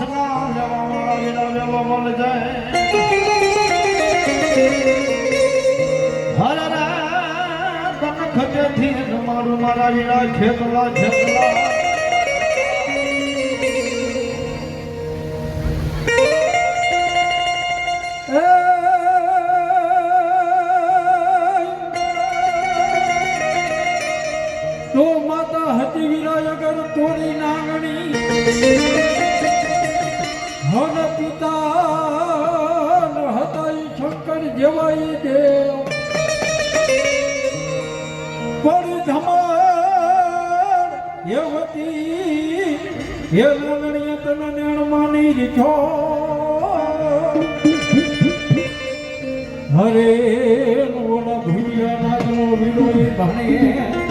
સના લેવા વાળા વિના વેલો મળ જાય હર રે તન ખજેથી મારું મારા વિના ખેતલા ખેતલા તો માતા હતી વિરાયગર તોરી નાગણી હન પિતા હતા ઈ શંકર જેવાઈ દેવ પડી ધમાડ યવતી હે નાગણી તન નેણ માની રીછો હરે ઓલા ભૂલિયા નાગનો વિલોય ભણે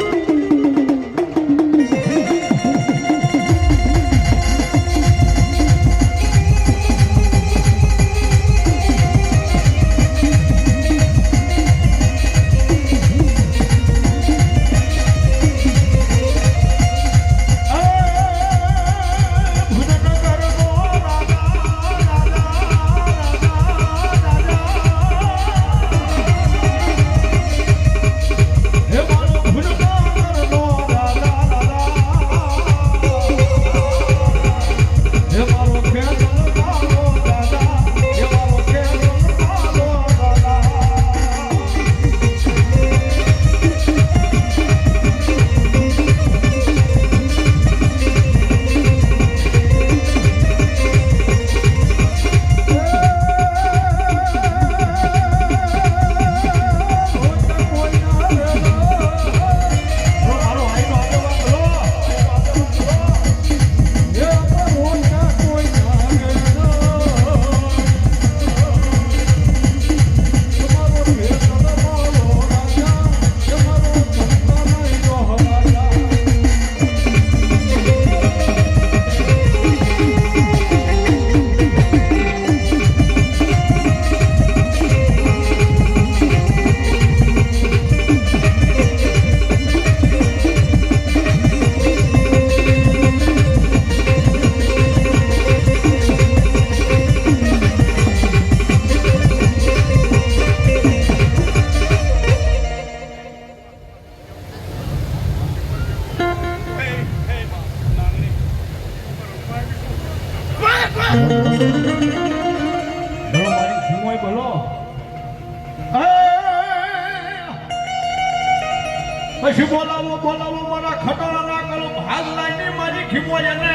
પછી બોલાવો બોલાવો મારા ખટાણા ના કરો ભાગ લાઈને મારી ખીમોયને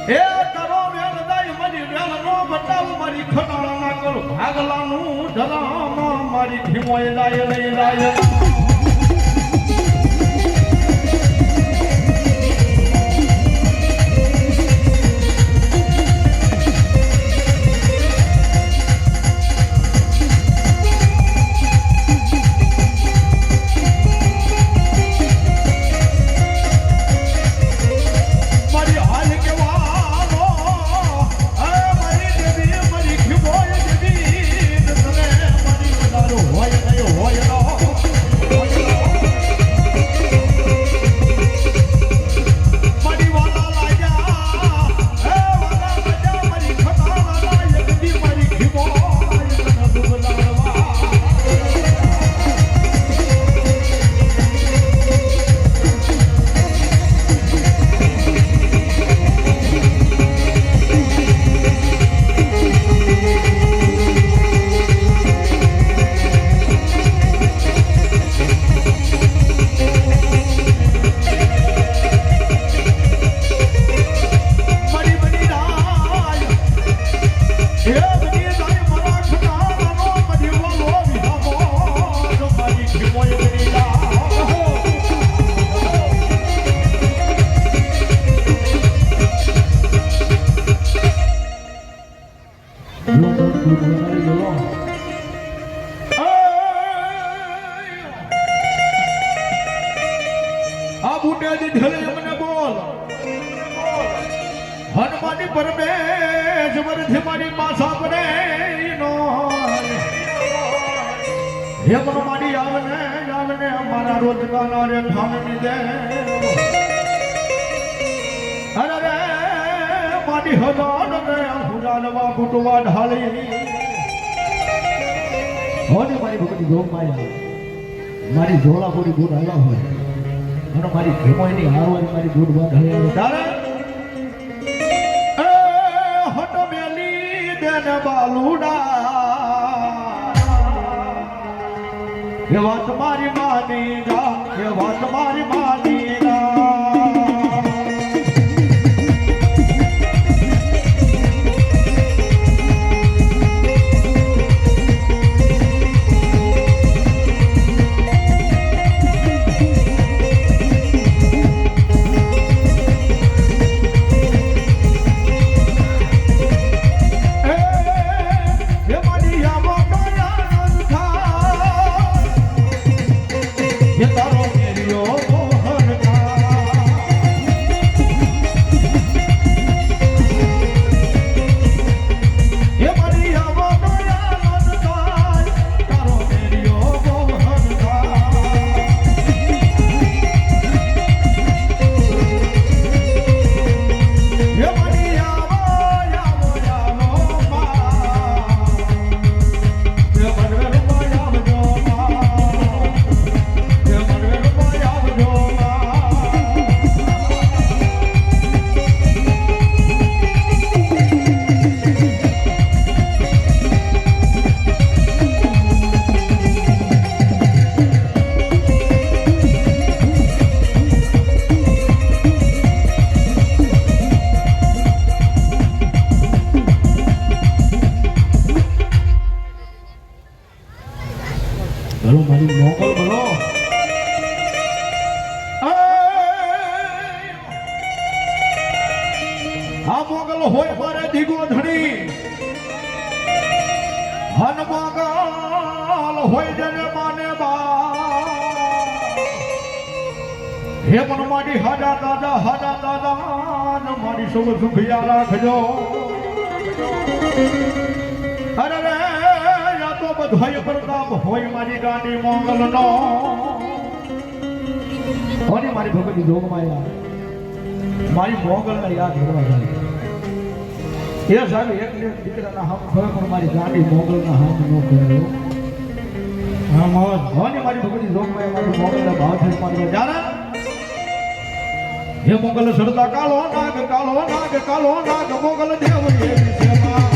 એ કરો વેલ દાઈ મારી વેલ નો બતાવ મારી ખટાણા ના કરો ભાગલાનું ધરામાં મારી ખીમોય લાય લઈ લાય હનુમાની પરમેશ્વર થી મારી પાછા પડે નો હે મારી આવને મારા રોજગાર રે ઠામની દે મારી હજાર ને હુજાનવા ફૂટવા ઢાળી હોને મારી ભગવતી જોગ માયા મારી ઝોલાપુરી ગુણ આવ્યા હોય અને મારી ભીમોયની હારવાની મારી ગુણ વાત હે તારે એ હટ મેલી દેન બાલુડા એ વાત મારી માની જા એ વાત મારી માની જા ये तारो मेरियो मोहन का ये मरिया वो दया मन का तारो मेरियो मोहन का ये मरिया वो या मा ये मनवे मा या जो मा બોલો મારી મોગલ બોલો આ મોગલ હોય મારે દીગો ધણી હન મોગલ હોય જને માને બા હે મન મારી હાડા દાદા ન મારી સૌ સુખિયા રાખજો અરે રે યા તો બધોય પ્રતાપ હોય મારી ગાંડી મોગલ નો હોને મારી ભગવતી જોગ માયા મારી મોગલને યાદ કરવા જાય એ સાહેબ એક દીકરાના હાથ ખોય પણ મારી ગાંડી મોગલના હાથ ન ખોયો હા મોજ હોને મારી ભગવતી જોગ માયા મારી મોગલના ભાવ છે મારી જાણે હે મોગલ સરદા કાલો નાગ મોગલ દેવ એવી સેવા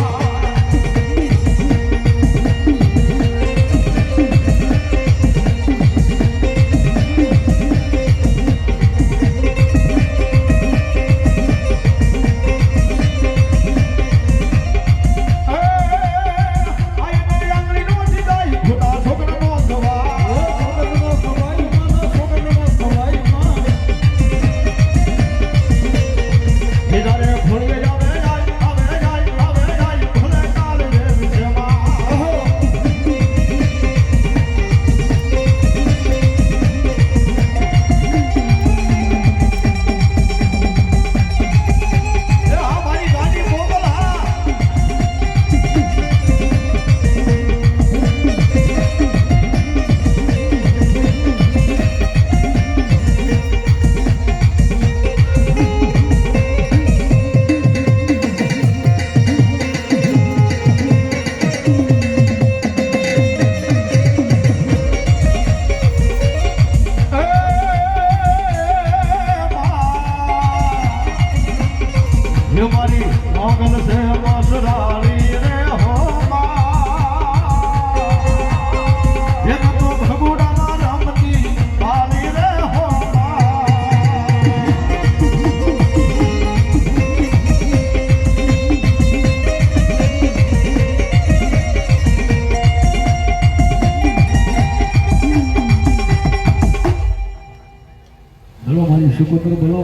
સુપુત્ર બોલો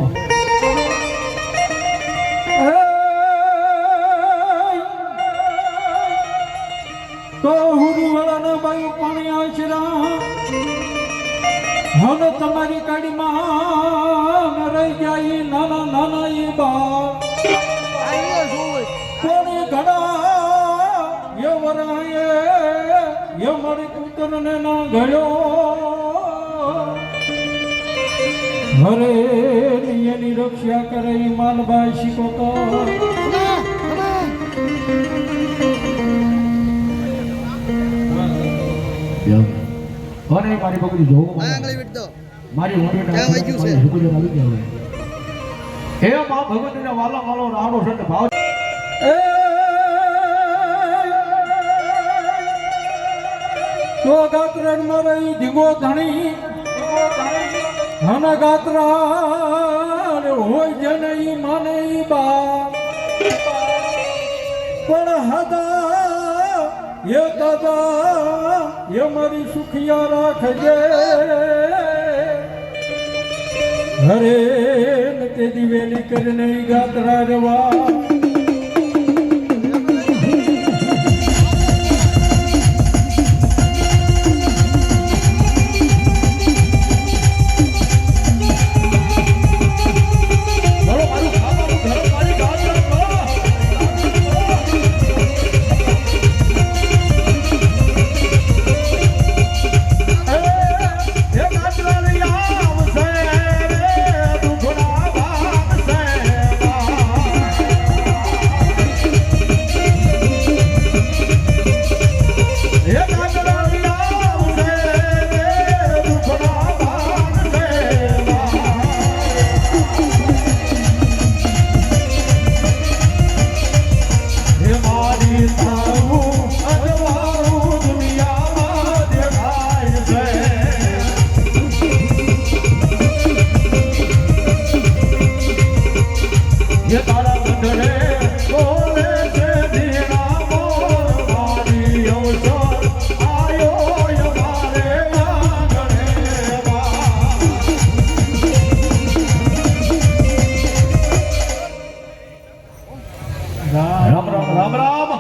તો હુરુવાળાના બાઈ પાણી આશરા હન તમારી કાડીમાં રહી જાય નાના એ બા કોણી ઘડા એ વરાય એ મારી પુત્રને ના ગયો હરે નિયની રક્ષા કરે માલભાઈ શીખો તો અને મારી બકરી જોવો મારી ક્યાં વાગ્યું છે? હે માં ભગવતીને વાલા વાલો રાડો છે ને ભાવ તો ગાત્રણ મારી ધીમો ધણી હના ગાત્રા હોય જને ઈ માને ઈ બા પણ હદા એ દાદા એ મારી સુખિયા રાખજે હરે ને તે દિવેલી કરીને ઈ ગાત્રા રવા રામ રામ રામ રામ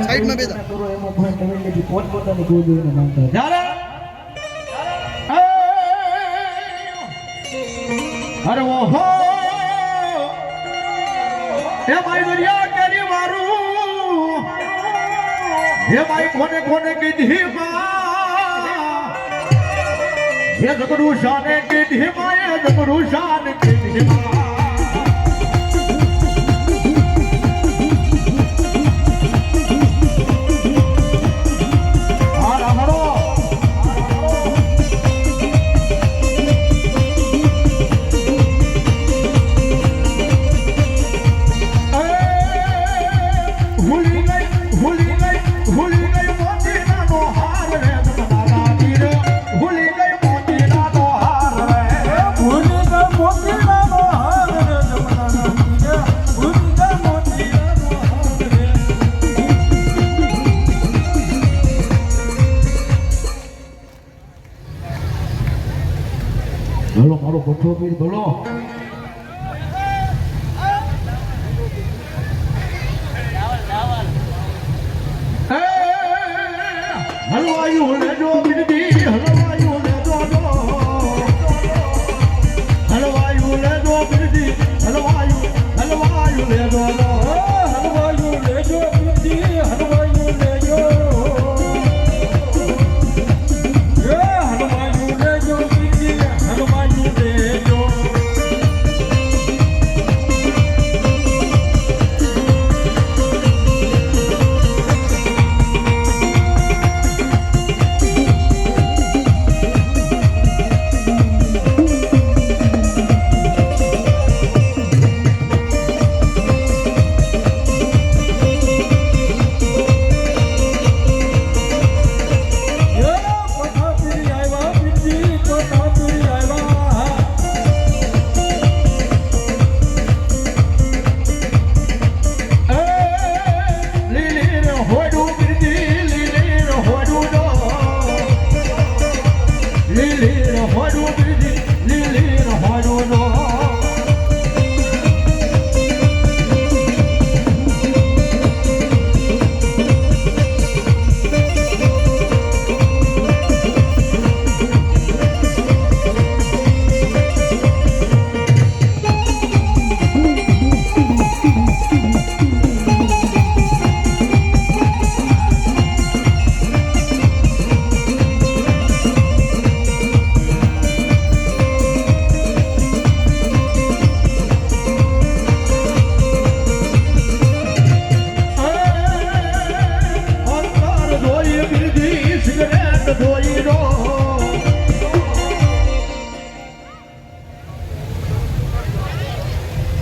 સાઈડમાં બેસા અરે ઓહો એ ભાઈ દરિયા કેરી મારું એ ભાઈ કોને કોને કીધી માં એ જગડું શાને કીધી માં એ જગડું શાને કીધી માં બોલો મારો ગોઠવો પીર બોલો હલવાયું લેજો બીજી હલવાયું લેજો હલવાયું લેજો બીજી હલવાયું લેજો હલવાયું લેજો બીજી હલવાયું લેજો હલવાયું લેજો બીજી હલવાયું લેજો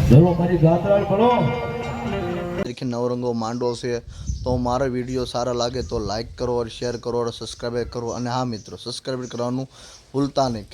ચલો મારી ગાત્રાળ પડો देखिए नवरंगो मांडो से तो मारा वीडियो सारा लागे तो लाइक करो और शेयर करो और सब्सक्राइब करो અને હા મિત્રો સબસ્ક્રાઇબ કરવાનું ભૂલતા નહીં।